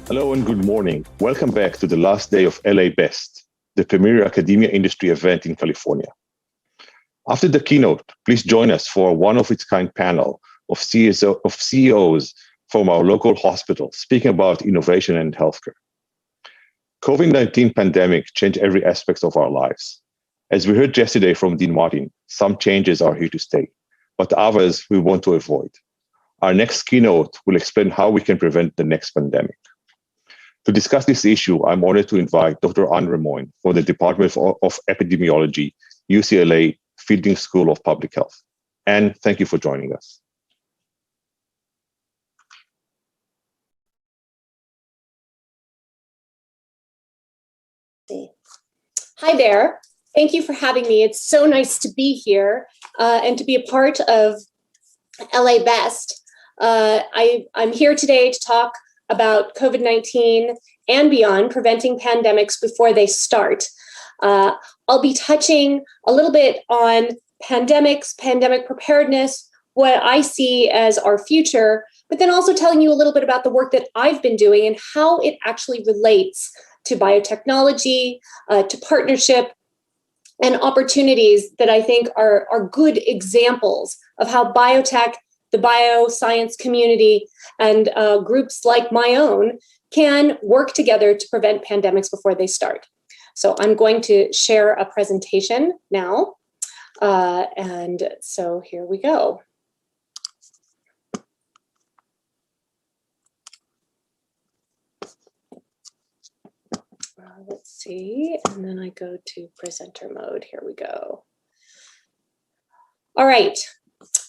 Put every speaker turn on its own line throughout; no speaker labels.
Hello and good morning. Welcome back to the last day of LABEST, the premier academia industry event in California. After the keynote, please join us for a one-of-its-kind panel of CEOs from our local hospital speaking about innovation and healthcare. COVID-19 pandemic changed every aspect of our lives. As we heard yesterday from Dean Martin, some changes are here to stay, but others we want to avoid. Our next keynote will explain how we can prevent the next pandemic. To discuss this issue, I'm honored to invite Dr. Anne Rimoin from the Department of Epidemiology, UCLA Fielding School of Public Health. Anne, thank you for joining us.
Hi there. Thank you for having me. It's so nice to be here and to be a part of LABEST. I'm here today to talk about COVID-19 and beyond, preventing pandemics before they start. I'll be touching a little bit on pandemics, pandemic preparedness, what I see as our future, but then also telling you a little bit about the work that I've been doing and how it actually relates to biotechnology, to partnership, and opportunities that I think are good examples of how biotech, the bioscience community, and groups like my own can work together to prevent pandemics before they start. So I'm going to share a presentation now. And so here we go. Let's see, and then I go to presenter mode. Here we go. All right.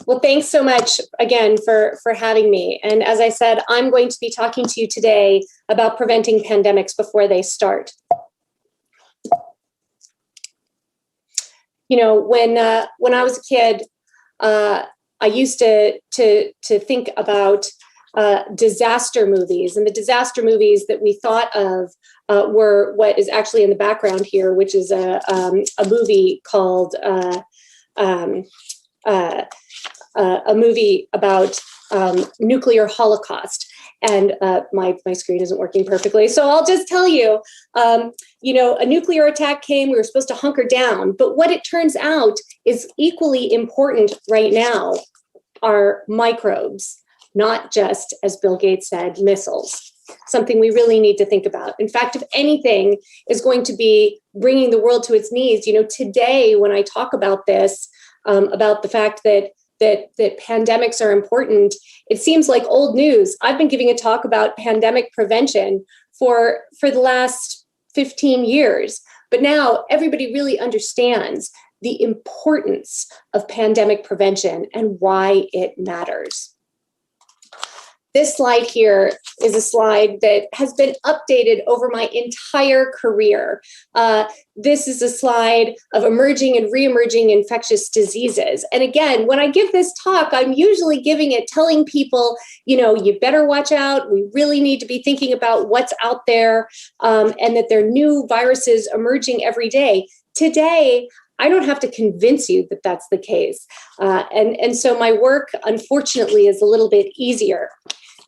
Well, thanks so much again for having me. And as I said, I'm going to be talking to you today about preventing pandemics before they start. You know, when I was a kid, I used to think about disaster movies, and the disaster movies that we thought of were what is actually in the background here, which is a movie called a movie about nuclear holocaust. And my screen isn't working perfectly, so I'll just tell you, you know, a nuclear attack came, we were supposed to hunker down, but what it turns out is equally important right now are microbes, not just, as Bill Gates said, missiles. Something we really need to think about. In fact, if anything is going to be bringing the world to its knees, you know, today when I talk about this, about the fact that pandemics are important, it seems like old news. I've been giving a talk about pandemic prevention for the last 15 years, but now everybody really understands the importance of pandemic prevention and why it matters. This slide here is a slide that has been updated over my entire career. This is a slide of emerging and re-emerging infectious diseases. And again, when I give this talk, I'm usually giving it, telling people, you know, you better watch out. We really need to be thinking about what's out there, and that there are new viruses emerging every day. Today, I don't have to convince you that that's the case. And so my work, unfortunately, is a little bit easier.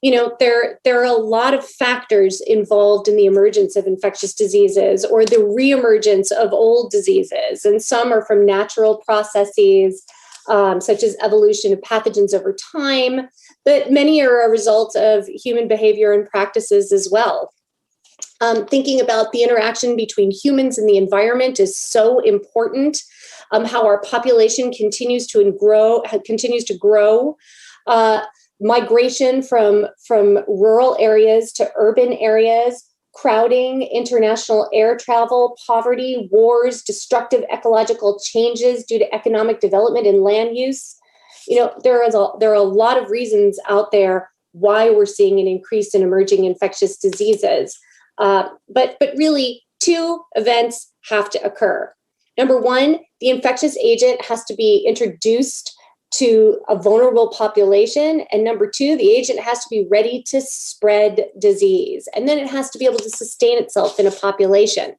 You know, there are a lot of factors involved in the emergence of infectious diseases or the reemergence of old diseases. And some are from natural processes, such as evolution of pathogens over time, but many are a result of human behavior and practices as well. Thinking about the interaction between humans and the environment is so important. How our population continues to grow. Migration from rural areas to urban areas, crowding, international air travel, poverty, wars, destructive ecological changes due to economic development and land use. You know, there are a lot of reasons out there why we're seeing an increase in emerging infectious diseases. But really, two events have to occur. Number one, the infectious agent has to be introduced to a vulnerable population. And number two, the agent has to be ready to spread disease. And then it has to be able to sustain itself in a population.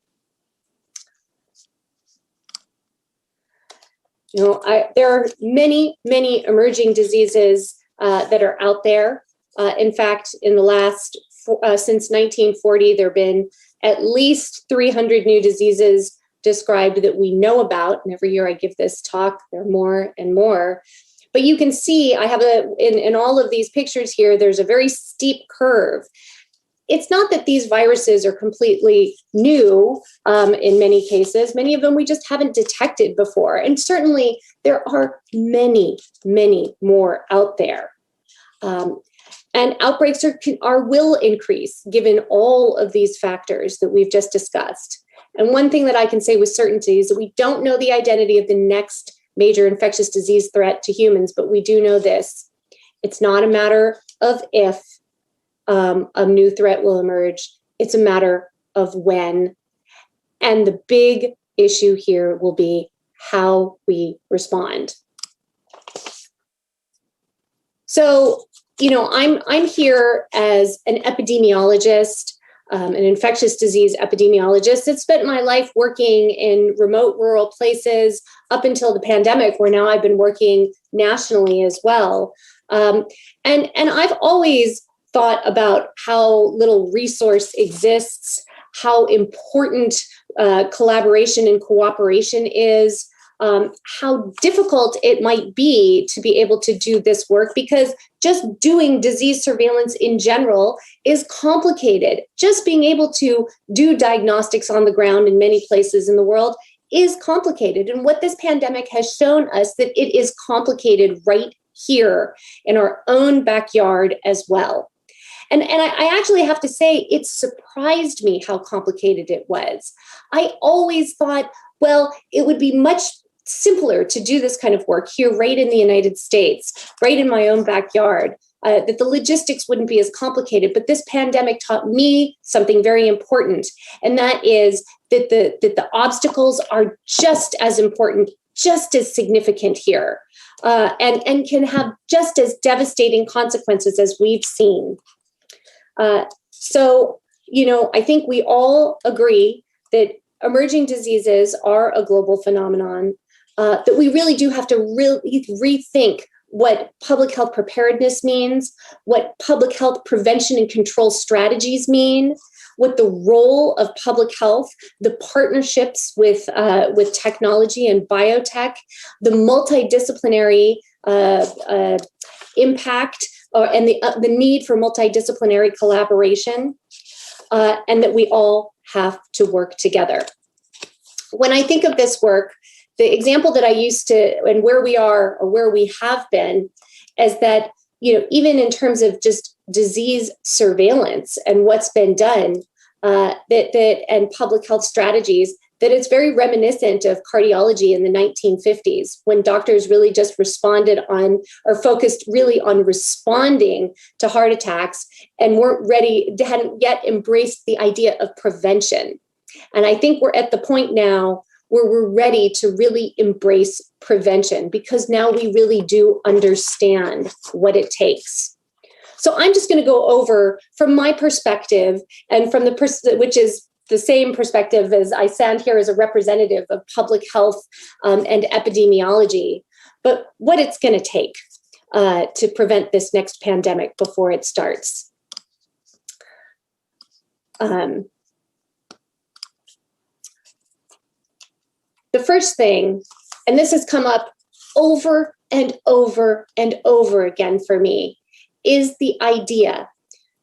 You know, there are many, many emerging diseases that are out there. In fact, in the last since 1940, there have been at least 300 new diseases described that we know about. And every year I give this talk, there are more and more. But you can see, I have in all of these pictures here, there's a very steep curve. It's not that these viruses are completely new in many cases. Many of them we just haven't detected before. And certainly there are many, many more out there. And outbreaks will increase given all of these factors that we've just discussed. And one thing that I can say with certainty is that we don't know the identity of the next major infectious disease threat to humans, but we do know this. It's not a matter of if a new threat will emerge. It's a matter of when. And the big issue here will be how we respond. So, I'm here as an epidemiologist, an infectious disease epidemiologist that spent my life working in remote rural places up until the pandemic, where now I've been working nationally as well. And I've always thought about how little resource exists, how important collaboration and cooperation is, how difficult it might be to be able to do this work, because just doing disease surveillance in general is complicated. Just being able to do diagnostics on the ground in many places in the world is complicated. And what this pandemic has shown us, that it is complicated right here in our own backyard as well. And I actually have to say, it surprised me how complicated it was. I always thought, well, it would be much simpler to do this kind of work here right in the United States, right in my own backyard, that the logistics wouldn't be as complicated. But this pandemic taught me something very important, and that is that the obstacles are just as important, just as significant here, and can have just as devastating consequences as we've seen. So, I think we all agree that emerging diseases are a global phenomenon, that we really do have to really rethink what public health preparedness means, what public health prevention and control strategies mean, what the role of public health, the partnerships with technology and biotech, the multidisciplinary impact, and the need for multidisciplinary collaboration, and that we all have to work together. When I think of this work, the example that I used to, and where we are or where we have been, is that, even in terms of just disease surveillance and what's been done, and public health strategies, that it's very reminiscent of cardiology in the 1950s, when doctors really just responded on, or focused really on responding to heart attacks, and hadn't yet embraced the idea of prevention. And I think we're at the point now where we're ready to really embrace prevention, because now we really do understand what it takes. So I'm just going to go over, from my perspective, and from which is the same perspective as I stand here as a representative of public health and epidemiology, but what it's going to take to prevent this next pandemic before it starts. The first thing, and this has come up over and over and over again for me, is the idea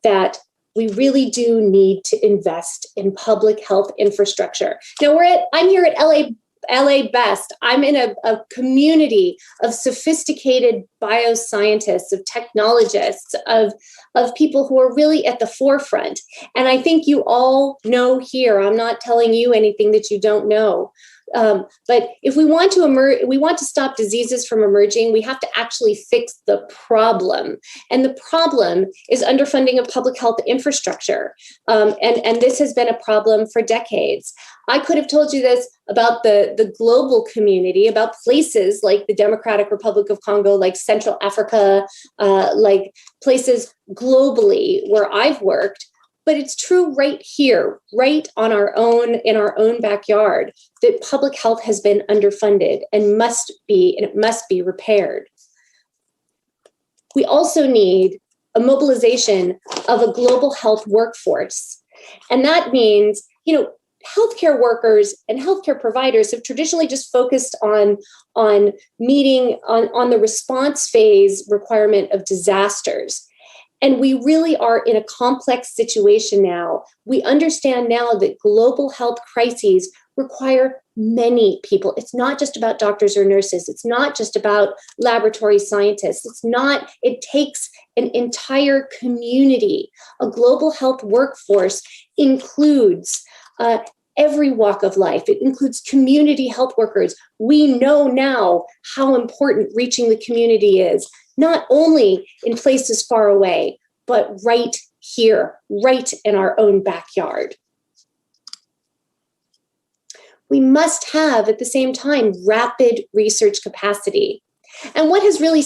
that we really do need to invest in public health infrastructure. Now I'm here at LABEST. I'm in a community of sophisticated bioscientists, of technologists, of people who are really at the forefront. And I think you all know here, I'm not telling you anything that you don't know. But if we want to stop diseases from emerging, we have to actually fix the problem. And the problem is underfunding of public health infrastructure. And this has been a problem for decades. I could have told you this about the global community, about places like the Democratic Republic of Congo, like Central Africa, like places globally where I've worked. But it's true right here, right in our own backyard, that public health has been underfunded and it must be repaired. We also need a mobilization of a global health workforce. And that means, healthcare workers and healthcare providers have traditionally just focused on meeting on the response phase requirement of disasters. And we really are in a complex situation now. We understand now that global health crises require many people. It's not just about doctors or nurses. It's not just about laboratory scientists. It takes an entire community. A global health workforce includes every walk of life. It includes community health workers. We know now how important reaching the community is, not only in places far away, but right here, right in our own backyard. We must have, at the same time, rapid research capacity. And what has really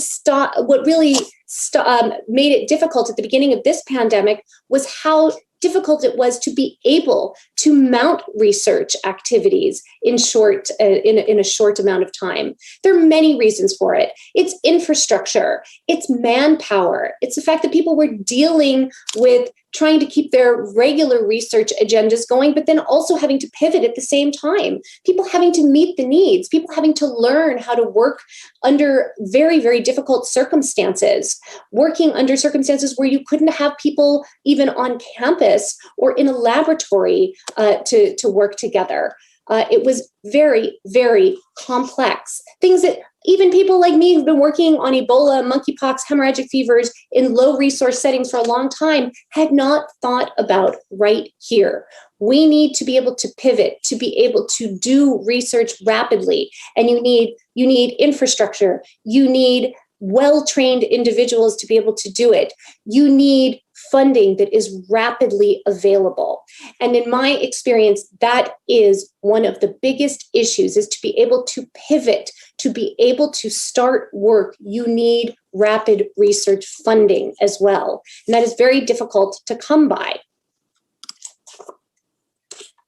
made it difficult at the beginning of this pandemic was how difficult it was to be able to mount research activities in a short amount of time. There are many reasons for it. It's infrastructure, it's manpower, it's the fact that people were dealing with trying to keep their regular research agendas going, but then also having to pivot at the same time. People having to meet the needs, people having to learn how to work under very, very difficult circumstances, working under circumstances where you couldn't have people even on campus or in a laboratory to work together. It was very, very complex. Things that even people like me who've been working on Ebola, monkeypox, hemorrhagic fevers in low resource settings for a long time had not thought about right here. We need to be able to pivot, to be able to do research rapidly. And you need infrastructure. You need well-trained individuals to be able to do it. You need funding that is rapidly available. And in my experience, that is one of the biggest issues, is to be able to pivot, to be able to start work. You need rapid research funding as well. And that is very difficult to come by.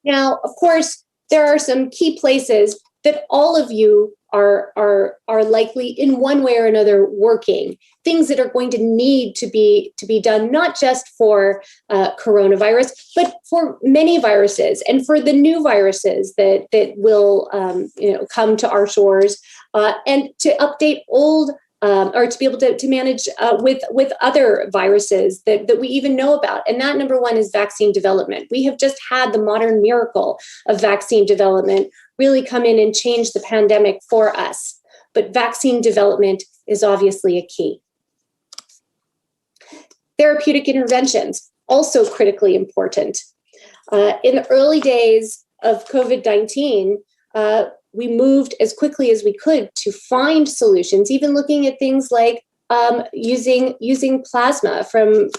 Now, of course, there are some key places that all of you are likely in one way or another working, things that are going to need to be done, not just for coronavirus, but for many viruses and for the new viruses that will come to our shores, and to update old or to be able to manage with other viruses that we even know about. And that, number one, is vaccine development. We have just had the modern miracle of vaccine development really come in and change the pandemic for us. But vaccine development is obviously a key. Therapeutic interventions, also critically important. In the early days of COVID-19, we moved as quickly as we could to find solutions, even looking at things like using plasma from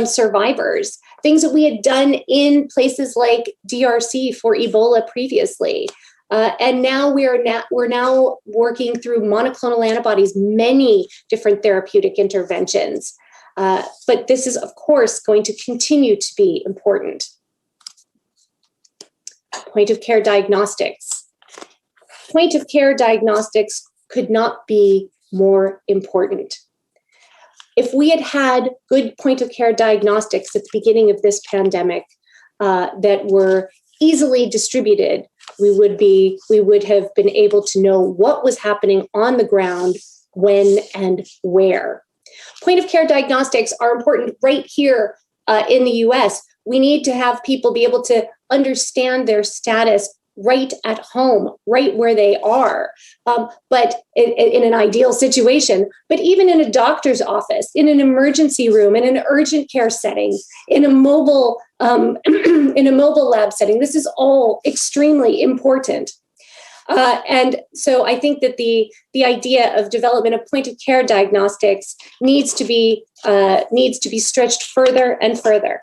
survivors, things that we had done in places like DRC for Ebola previously. And now we're now working through monoclonal antibodies, many different therapeutic interventions. But this is, of course, going to continue to be important. Point-of-care diagnostics. Point-of-care diagnostics could not be more important. If we had had good point-of-care diagnostics at the beginning of this pandemic that were easily distributed, we would have been able to know what was happening on the ground, when and where. Point-of-care diagnostics are important right here in the US. We need to have people be able to understand their status right at home, right where they are, but in an ideal situation, but even in a doctor's office, in an emergency room, in an urgent care setting, in a mobile lab setting. This is all extremely important. And so I think that the idea of development of point-of-care diagnostics needs to be stretched further and further.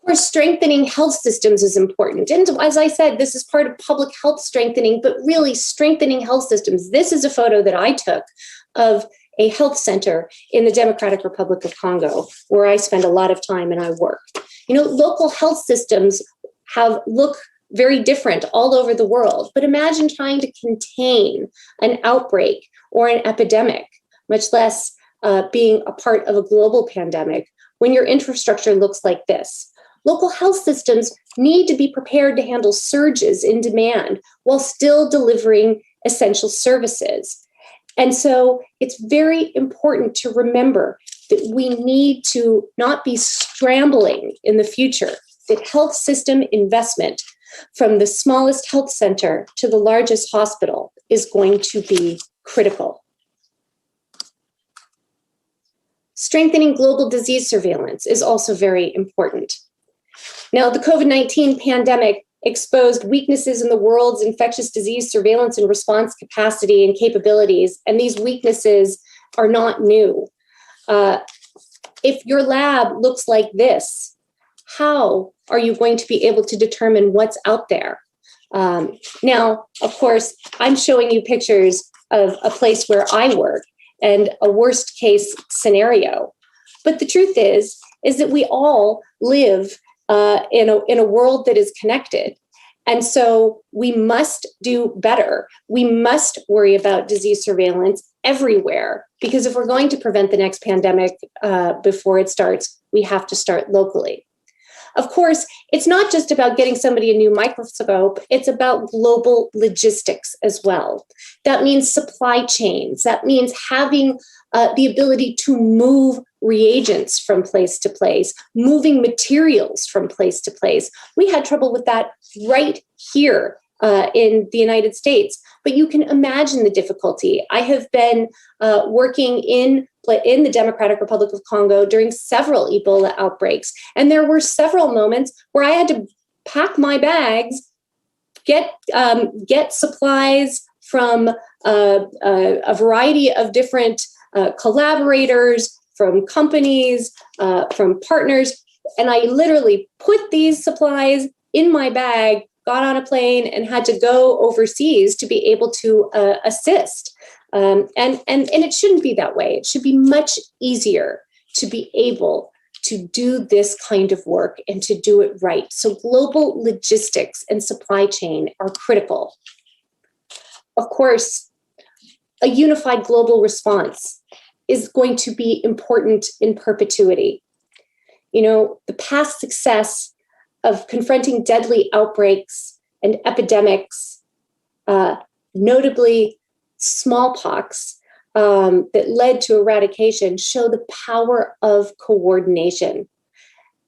Of course, strengthening health systems is important. And as I said, this is part of public health strengthening, but really strengthening health systems. This is a photo that I took of a health center in the Democratic Republic of Congo, where I spend a lot of time and I work. Local health systems look very different all over the world, but imagine trying to contain an outbreak or an epidemic. much less being a part of a global pandemic, when your infrastructure looks like this. Local health systems need to be prepared to handle surges in demand while still delivering essential services. And so it's very important to remember that we need to not be scrambling in the future, that health system investment from the smallest health center to the largest hospital is going to be critical. Strengthening global disease surveillance is also very important. Now, the COVID-19 pandemic exposed weaknesses in the world's infectious disease surveillance and response capacity and capabilities, and these weaknesses are not new. If your lab looks like this, how are you going to be able to determine what's out there? Now, of course, I'm showing you pictures of a place where I work and a worst case scenario. But the truth is that we all live in a world that is connected. And so we must do better. We must worry about disease surveillance everywhere, because if we're going to prevent the next pandemic before it starts, we have to start locally. Of course, it's not just about getting somebody a new microscope, it's about global logistics as well. That means supply chains. That means having the ability to move reagents from place to place, moving materials from place to place. We had trouble with that right here in the United States, but you can imagine the difficulty. I have been working in the Democratic Republic of Congo during several Ebola outbreaks, and there were several moments where I had to pack my bags, get supplies from a variety of different collaborators, from companies, from partners, and I literally put these supplies in my bag, got on a plane, and had to go overseas to be able to assist. And it shouldn't be that way. It should be much easier to be able to do this kind of work and to do it right. So global logistics and supply chain are critical. Of course, a unified global response is going to be important in perpetuity. You know, the past success of confronting deadly outbreaks and epidemics, notably smallpox, that led to eradication, show the power of coordination.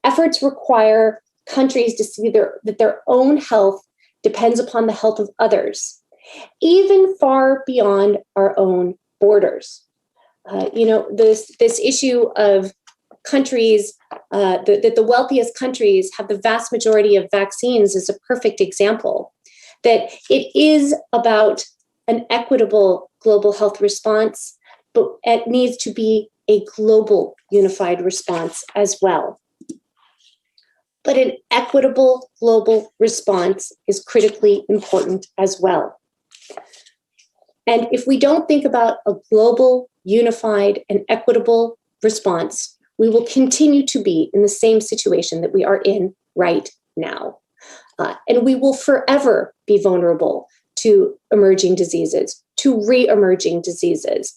Efforts require countries to see that their own health depends upon the health of others, even far beyond our own borders. This issue of countries, that the wealthiest countries have the vast majority of vaccines is a perfect example. That it is about an equitable global health response, but it needs to be a global unified response as well. But an equitable global response is critically important as well. And if we don't think about a global, unified, and equitable response, we will continue to be in the same situation that we are in right now. And we will forever be vulnerable to emerging diseases, to re-emerging diseases,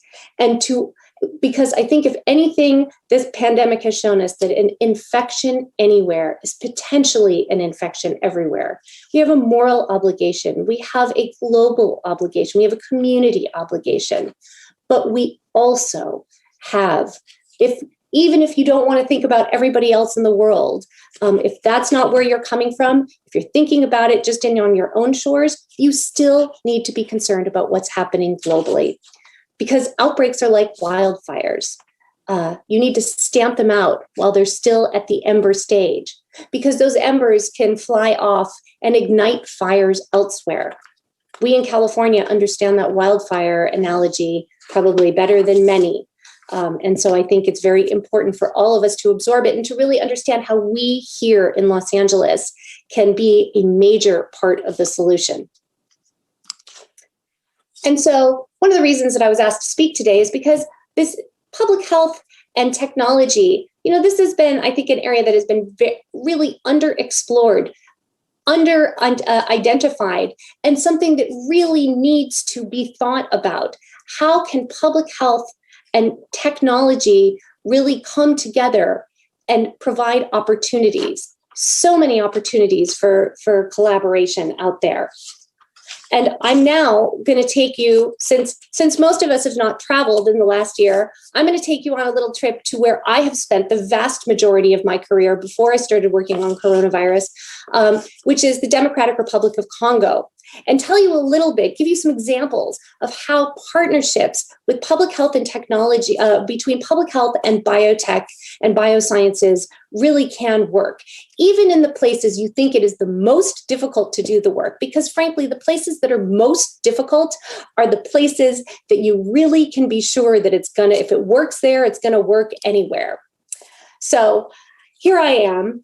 because I think if anything, this pandemic has shown us that an infection anywhere is potentially an infection everywhere. We have a moral obligation. We have a global obligation. We have a community obligation. But we also have, even if you don't want to think about everybody else in the world, if that's not where you're coming from, if you're thinking about it just on your own shores, you still need to be concerned about what's happening globally. Because outbreaks are like wildfires. You need to stamp them out while they're still at the ember stage, because those embers can fly off and ignite fires elsewhere. We in California understand that wildfire analogy probably better than many. And so I think it's very important for all of us to absorb it and to really understand how we here in Los Angeles can be a major part of the solution. And so one of the reasons that I was asked to speak today is because this public health and technology, this has been, I think, an area that has been really underexplored, identified, and something that really needs to be thought about. How can public health and technology really come together and provide opportunities, so many opportunities for collaboration out there. And I'm now going to take you, since most of us have not traveled in the last year, I'm going to take you on a little trip to where I have spent the vast majority of my career before I started working on coronavirus, which is the Democratic Republic of Congo, and tell you a little bit, give you some examples of how partnerships with public health and technology, between public health and biotech and biosciences really can work, even in the places you think it is the most difficult to do the work, because frankly, the places that are most difficult are the places that you really can be sure that it's gonna, if it works there, it's gonna work anywhere. So here I am.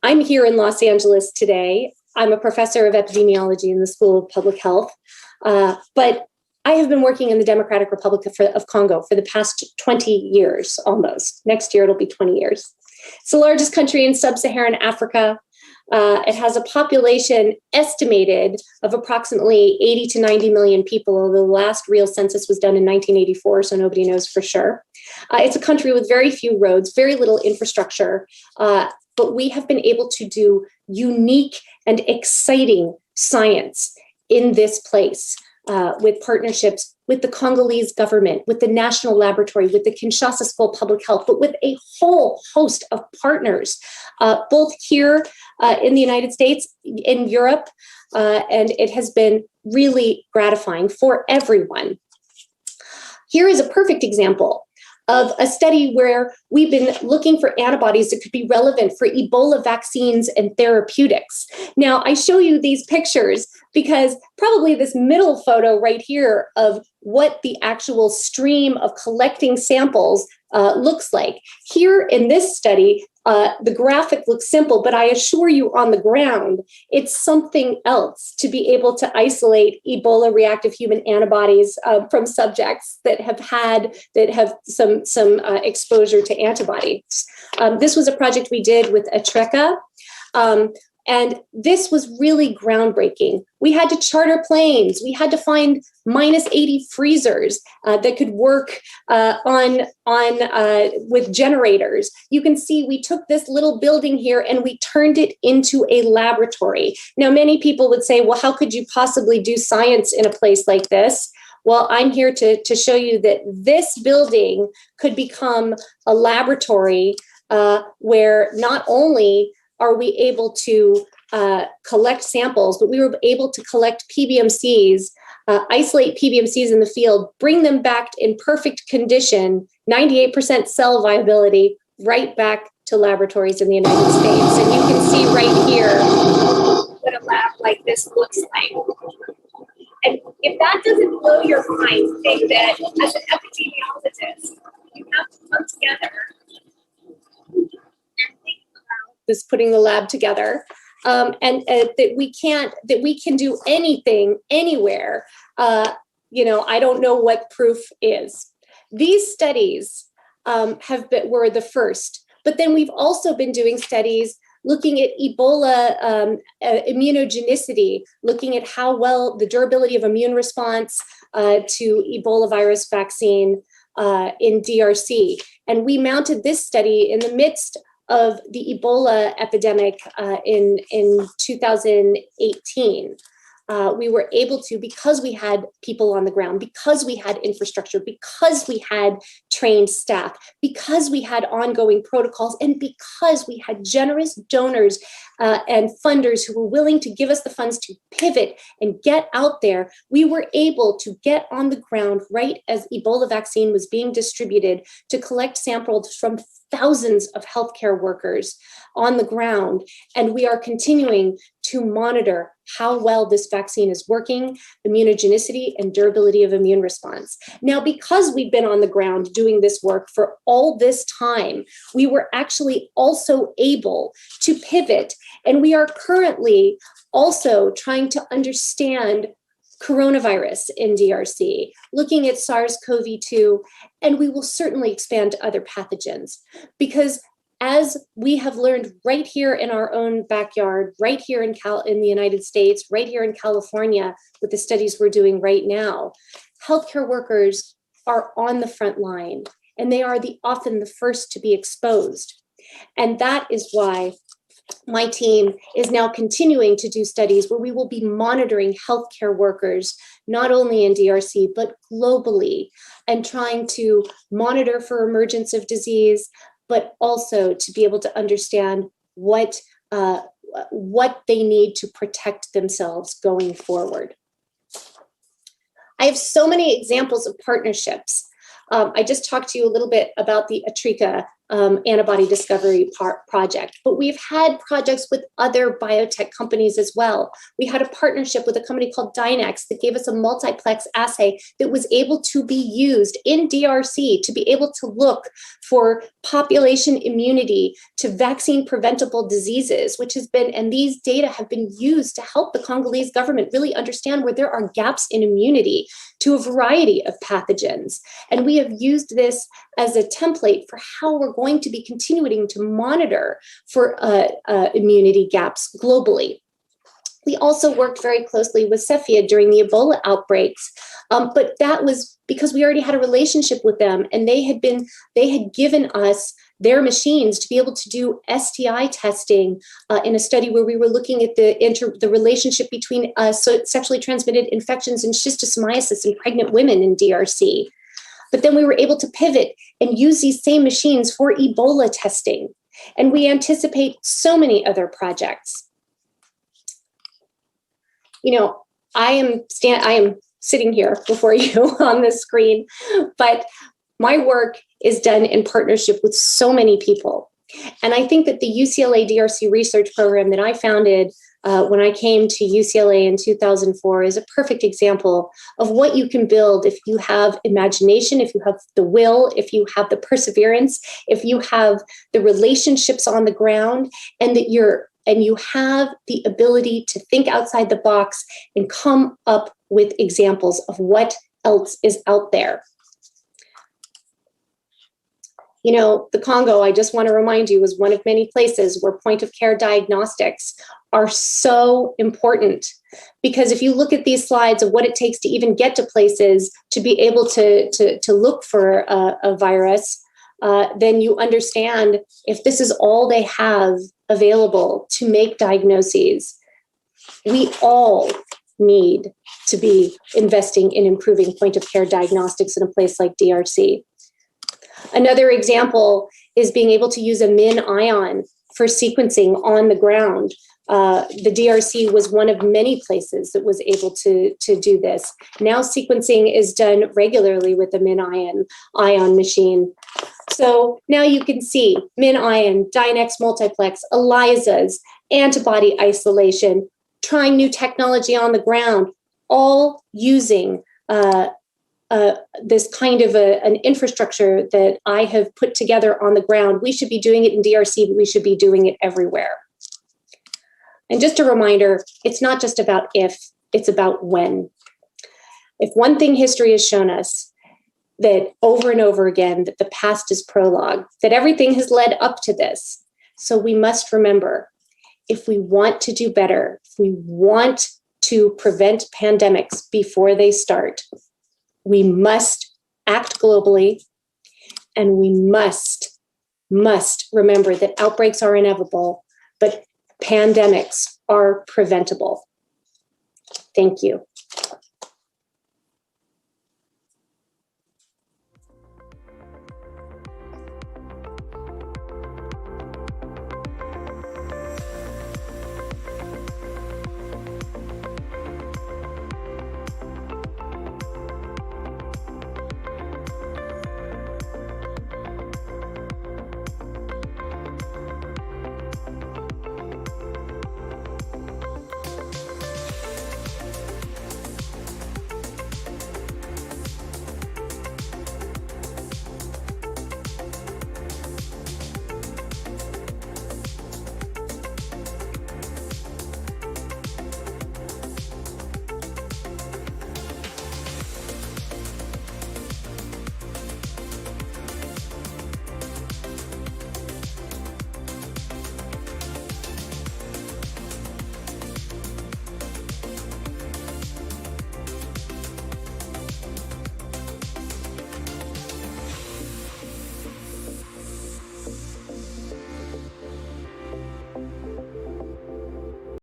I'm here in Los Angeles today. I'm a professor of epidemiology in the School of Public Health, but I have been working in the Democratic Republic of Congo for the past 20 years, almost. Next year, it'll be 20 years. It's the largest country in sub-Saharan Africa. It has a population estimated of approximately 80 to 90 million people, although the last real census was done in 1984, so nobody knows for sure. It's a country with very few roads, very little infrastructure, but we have been able to do unique and exciting science in this place with partnerships with the Congolese government, with the National Laboratory, with the Kinshasa School of Public Health, but with a whole host of partners, both here in the United States, in Europe, and it has been really gratifying for everyone. Here is a perfect example of a study where we've been looking for antibodies that could be relevant for Ebola vaccines and therapeutics. Now, I show you these pictures because probably this middle photo right here of what the actual stream of collecting samples looks like. Here in this study, the graphic looks simple, but I assure you on the ground, it's something else to be able to isolate Ebola reactive human antibodies from subjects that have some exposure to antibodies. This was a project we did with Atreca. And this was really groundbreaking. We had to charter planes. We had to find -80 freezers that could work with generators. You can see we took this little building here and we turned it into a laboratory. Now, many people would say, well, how could you possibly do science in a place like this? Well, I'm here to show you that this building could become a laboratory where not only are we able to collect samples, but we were able to collect PBMCs, isolate PBMCs in the field, bring them back in perfect condition, 98% cell viability, right back to laboratories in the United States. And you can see right here what a lab like this looks like. And if that doesn't blow your mind, think that as an epidemiologist, you have to come together and think about this, putting the lab together, and that we can do anything, anywhere. I don't know what proof is. These studies were the first, but then we've also been doing studies looking at Ebola immunogenicity, looking at how well the durability of immune response to Ebola virus vaccine in DRC. And we mounted this study in the midst of the Ebola epidemic in 2018. We were able to, because we had people on the ground, because we had infrastructure, because we had trained staff, because we had ongoing protocols, and because we had generous donors and funders who were willing to give us the funds to pivot and get out there, we were able to get on the ground right as Ebola vaccine was being distributed to collect samples from thousands of healthcare workers on the ground. And we are continuing to monitor how well this vaccine is working, immunogenicity and durability of immune response. Now, because we've been on the ground doing this work for all this time, we were actually also able to pivot. And we are currently also trying to understand coronavirus in DRC, looking at SARS-CoV-2, and we will certainly expand to other pathogens, because as we have learned right here in our own backyard, right here in the United States, right here in California, with the studies we're doing right now, healthcare workers are on the front line, and they are often the first to be exposed. And that is why my team is now continuing to do studies where we will be monitoring healthcare workers, not only in DRC, but globally, and trying to monitor for emergence of disease, but also to be able to understand what they need to protect themselves going forward. I have so many examples of partnerships. I just talked to you a little bit about the Atrika antibody discovery project, but we've had projects with other biotech companies as well. We had a partnership with a company called Dynex that gave us a multiplex assay that was able to be used in DRC to be able to look for population immunity to vaccine preventable diseases, which has been, and these data have been used to help the Congolese government really understand where there are gaps in immunity to a variety of pathogens. And we have used this as a template for how we're going to be continuing to monitor for immunity gaps globally. We also worked very closely with Cepheid during the Ebola outbreaks, but that was because we already had a relationship with them, and they had given us their machines to be able to do STI testing in a study where we were looking at the relationship between sexually transmitted infections and schistosomiasis in pregnant women in DRC. But then we were able to pivot and use these same machines for Ebola testing. And we anticipate so many other projects. You know, I am sitting here before you on the screen, but my work is done in partnership with so many people. And I think that the UCLA DRC research program that I founded when I came to UCLA in 2004 is a perfect example of what you can build if you have imagination, if you have the will, if you have the perseverance, if you have the relationships on the ground, and that you have the ability to think outside the box and come up with examples of what else is out there. You know, the Congo, I just want to remind you, is one of many places where point-of-care diagnostics are so important. Because if you look at these slides of what it takes to even get to places to be able to look for a virus, then you understand if this is all they have available to make diagnoses, we all need to be investing in improving point-of-care diagnostics in a place like DRC. Another example is being able to use a MinION for sequencing on the ground. The DRC was one of many places that was able to do this. Now sequencing is done regularly with the MinION machine. So now you can see MinION, Dynex multiplex, ELISAs, antibody isolation, trying new technology on the ground, all using this kind of an infrastructure that I have put together on the ground. We should be doing it in DRC, but we should be doing it everywhere. And just a reminder, it's not just about if, it's about when. If one thing history has shown us, that over and over again, that the past is prologue, that everything has led up to this. So we must remember, if we want to do better, if we want to prevent pandemics before they start, we must act globally, and we must remember that outbreaks are inevitable, but pandemics are preventable. Thank you.